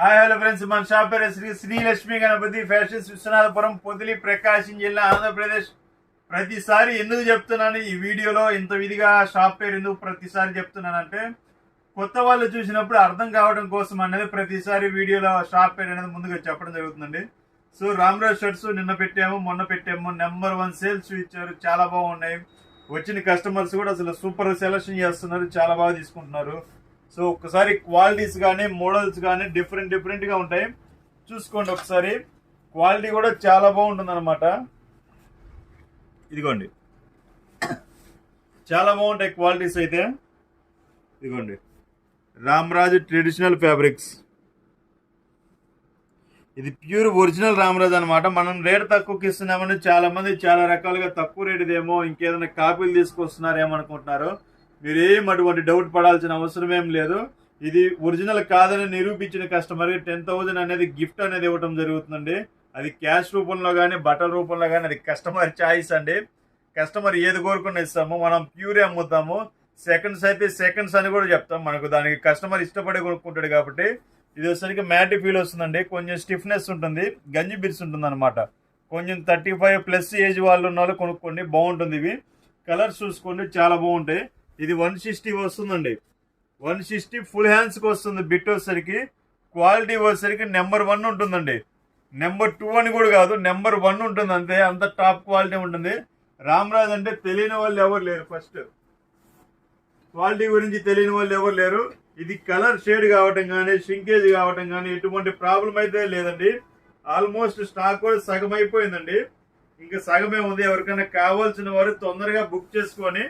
Hi hello friends, మన shop పేరు Shri Lakshmi Ganapati fashions, Viswanathapuram, Podili, ప్రకాశం జిల్లా, ఆంధ్రప్రదేశ్. ప్రతిసారి ఎందుకు చెప్తున్నాను ఈ వీడియోలో ఇంత విధిగా షాప్ పేరు ఎందుకు ప్రతిసారి చెప్తున్నానంటే, కొత్త వాళ్ళు చూసినప్పుడు అర్థం కావడం కోసం అనేది ప్రతిసారి వీడియోలో షాప్ పేరు అనేది ముందుగా చెప్పడం జరుగుతుందండి. సో రామరాజ్ షర్ట్స్ నిన్న పెట్టాము, మొన్న పెట్టాము. నెంబర్ 1 సేల్స్ ఇచ్చారు, చాలా బాగున్నాయి. వచ్చిన కస్టమర్స్ కూడా అసలు సూపర్ సెలెక్షన్ చేస్తున్నారు, చాలా బాగా తీసుకుంటున్నారు. సో ఒకసారి క్వాలిటీస్ కానీ మోడల్స్ కానీ డిఫరెంట్గా ఉంటాయి, చూసుకోండి ఒకసారి. క్వాలిటీ కూడా చాలా బాగుంటుంది అనమాట. ఇదిగోండి, చాలా బాగుంటాయి క్వాలిటీస్ అయితే. ఇదిగోండి, రామరాజ్ ట్రెడిషనల్ ఫ్యాబ్రిక్స్. ఇది ప్యూర్ ఒరిజినల్ రామరాజ్ అనమాట. మనం రేట్ తక్కువకి ఇస్తున్నామని చాలా మంది చాలా రకాలుగా తక్కువ రేట్ ఇదేమో ఇంకేదైనా కాపీలు తీసుకొస్తున్నారేమనుకుంటున్నారు. మీరేం అటువంటి డౌట్ పడాల్సిన అవసరం ఏం లేదు. ఇది ఒరిజినల్ కాదని నిరూపించిన కస్టమర్కి 10,000 అనేది గిఫ్ట్ అనేది ఇవ్వడం జరుగుతుందండి. అది క్యాష్ రూపంలో కానీ బట్టల రూపంలో కానీ అది కస్టమర్ చాయిస్ అండి. కస్టమర్ ఏది కోరుకుని ఇస్తాము, మనం ప్యూరే అమ్ముతాము. సెకండ్స్ అయితే సెకండ్స్ అని కూడా చెప్తాం. మనకు దానికి కస్టమర్ ఇష్టపడి కొనుక్కుంటాడు కాబట్టి. ఇది వచ్చేసరికి మ్యాట్ ఫీల్ వస్తుందండి, కొంచెం స్టిఫ్నెస్ ఉంటుంది, గంజి బిర్స్ ఉంటుంది అనమాట. కొంచెం 35+ ఏజ్ వాళ్ళు ఉన్న వాళ్ళు కొనుక్కోండి, బాగుంటుంది. ఇవి కలర్స్ చూసుకోండి, చాలా బాగుంటాయి. ఇది 160 వస్తుందండి, 160 ఫుల్ హ్యాండ్స్కి వస్తుంది. బిట్ వచ్చేసరికి క్వాలిటీ వచ్చేసరికి నెంబర్ 1 ఉంటుందండి. నెంబర్ 2 అని కూడా కాదు, నెంబర్ 1 ఉంటుంది అంతే. అంత టాప్ క్వాలిటీ ఉంటుంది. రామరాజ్ అంటే తెలియని వాళ్ళు ఎవరు లేరు. ఫస్ట్ క్వాలిటీ గురించి తెలియని వాళ్ళు ఎవరు లేరు. ఇది కలర్ షేడ్ కావటం కానీ షింకేజ్ కావటం కానీ ఎటువంటి ప్రాబ్లం అయితే లేదండి. ఆల్మోస్ట్ స్టాక్ కూడా సగం అయిపోయిందండి, ఇంకా సగమే ఉంది. ఎవరికైనా కావాల్సిన వారు తొందరగా బుక్ చేసుకొని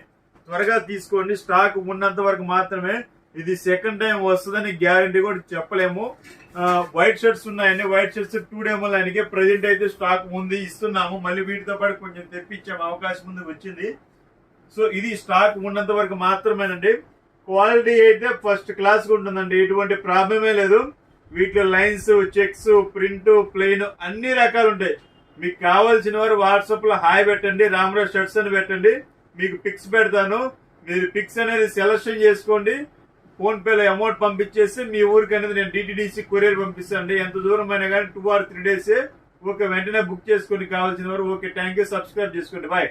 త్వరగా తీసుకోండి. స్టాక్ ఉన్నంత వరకు మాత్రమే. ఇది సెకండ్ టైం వస్తుందని గ్యారంటీ కూడా చెప్పలేము. వైట్ షర్ట్స్ ఉన్నాయండి, వైట్ షర్ట్స్ 2 డే ఆయనకి ప్రజెంట్ అయితే స్టాక్ ఉంది, ఇస్తున్నాము. మళ్ళీ వీటితో పాటు కొంచెం తెప్పించాము, అవకాశం ముందు వచ్చింది. సో ఇది స్టాక్ ఉన్నంత వరకు మాత్రమేనండి. క్వాలిటీ అయితే ఫస్ట్ క్లాస్ ఉంటుందండి, ఎటువంటి ప్రాబ్లమే లేదు. వీటిలో లైన్స్, చెక్స్, ప్రింట్, ప్లెయిన్ అన్ని రకాలు ఉంటాయి. మీకు కావాల్సిన వారు వాట్సాప్ లో హాయ్ పెట్టండి, రామరాజ్ షర్ట్స్ అని పెట్టండి, మీకు పిక్స్ పెడతాను. మీరు పిక్స్ అనేది సెలెక్షన్ చేసుకోండి. ఫోన్ పేలో అమౌంట్ పంపించేసి మీ ఊరికి అనేది నేను డిటిడిసి కొరియర్ పంపిస్తాను. ఎంత దూరం అయినా కానీ 2 or 3 days ఓకే, వెంటనే బుక్ చేసుకొని కావాల్సిన వారు. Okay, thank you. సబ్స్క్రైబ్ చేసుకోండి. బాయ్.